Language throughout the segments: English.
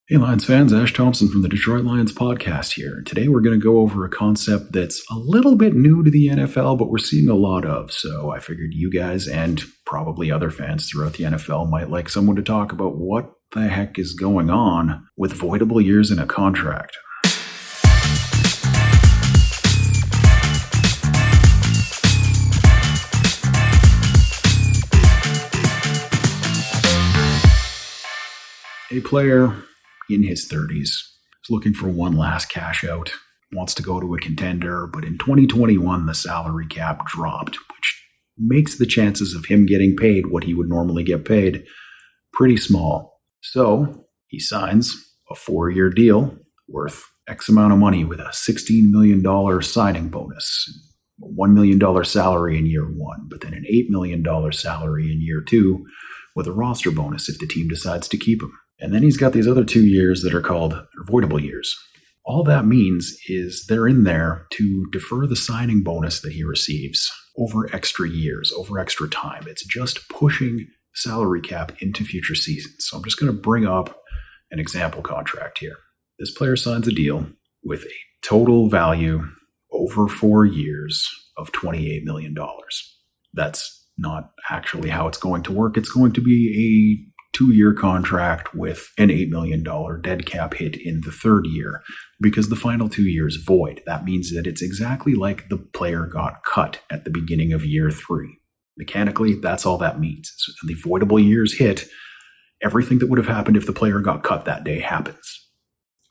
Hey Lions fans, Ash Thompson from the Detroit Lions podcast here. Today we're going to go over a concept that's a little bit new to the NFL, but we're seeing a lot of. So I figured you guys and probably other fans throughout the NFL might like someone to talk about what the heck is going on with voidable years in a contract. A player in his 30s is looking for one last cash out, wants to go to a contender, but in 2021 the salary cap dropped, which makes the chances of him getting paid what he would normally get paid pretty small. So he signs a 4-year deal worth X amount of money with a $16 million signing bonus, a $1 million salary in year one, but then an $8 million salary in year two with a roster bonus if the team decides to keep him. And then he's got these other 2 years that are called voidable years. All that means is they're in there to defer the signing bonus that he receives over extra years, over extra time. It's just pushing salary cap into future seasons. So I'm just going to bring up an example contract here. This player signs a deal with a total value over 4 years of $28 million. That's not actually how it's going to work. It's going to be a 2-year contract with an $8 million dead cap hit in the third year because the final 2 years void. That means that it's exactly like the player got cut at the beginning of year 3. Mechanically, that's all that means. So the voidable years hit, everything that would have happened if the player got cut that day happens.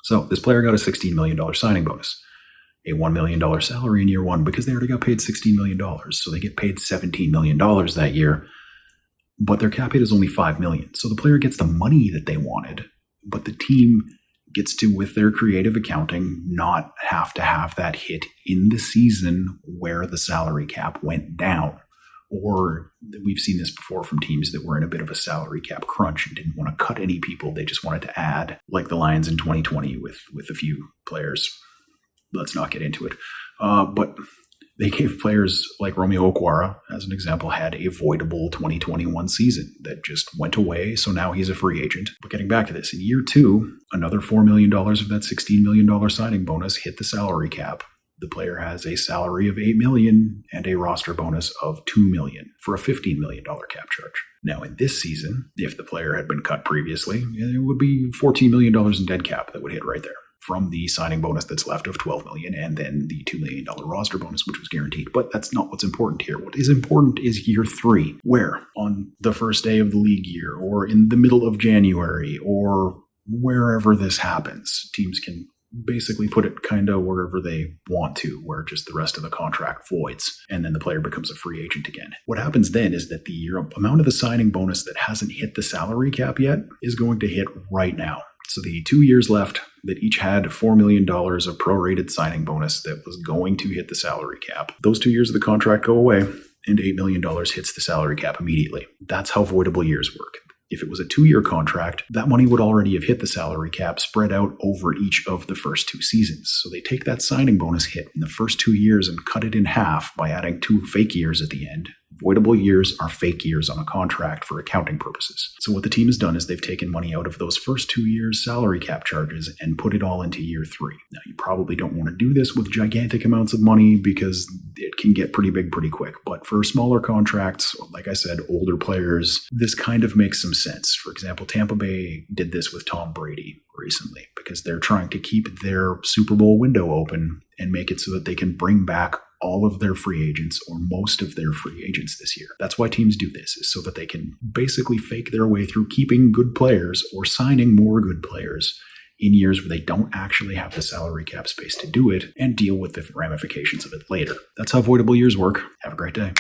So this player got a $16 million signing bonus, a $1 million salary in year one because they already got paid $16 million. So they get paid $17 million that year. But their cap hit is only $5 million. So the player gets the money that they wanted, but the team gets to, with their creative accounting, not have to have that hit in the season where the salary cap went down. Or we've seen this before from teams that were in a bit of a salary cap crunch and didn't want to cut any people. They just wanted to add, like the Lions in 2020 with a few players. Let's not get into it. But they gave players like Romeo Okwara, as an example, had a voidable 2021 season that just went away, so now he's a free agent. But getting back to this, in year two, another $4 million of that $16 million signing bonus hit the salary cap. The player has a salary of $8 million and a roster bonus of $2 million for a $15 million cap charge. Now, in this season, if the player had been cut previously, it would be $14 million in dead cap that would hit right there from the signing bonus that's left of $12 million and then the $2 million roster bonus, which was guaranteed. But that's not what's important here. What is important is year 3, where on the first day of the league year or in the middle of January or wherever this happens, teams can basically put it kind of wherever they want to, where just the rest of the contract voids, and then the player becomes a free agent again. What happens then is that the amount of the signing bonus that hasn't hit the salary cap yet is going to hit right now. So the 2 years left that each had $4 million of prorated signing bonus that was going to hit the salary cap. Those 2 years of the contract go away and $8 million hits the salary cap immediately. That's how voidable years work. If it was a 2-year contract, that money would already have hit the salary cap spread out over each of the first 2 seasons. So they take that signing bonus hit in the first 2 years and cut it in half by adding 2 fake years at the end. Voidable years are fake years on a contract for accounting purposes. So what the team has done is they've taken money out of those first 2 years' salary cap charges and put it all into year 3. Now, you probably don't want to do this with gigantic amounts of money because it can get pretty big pretty quick. But for smaller contracts, like I said, older players, this kind of makes some sense. For example, Tampa Bay did this with Tom Brady recently because they're trying to keep their Super Bowl window open and make it so that they can bring back all of their free agents or most of their free agents this year. That's why teams do this, is so that they can basically fake their way through keeping good players or signing more good players in years where they don't actually have the salary cap space to do it and deal with the ramifications of it later. That's how voidable years work. Have a great day.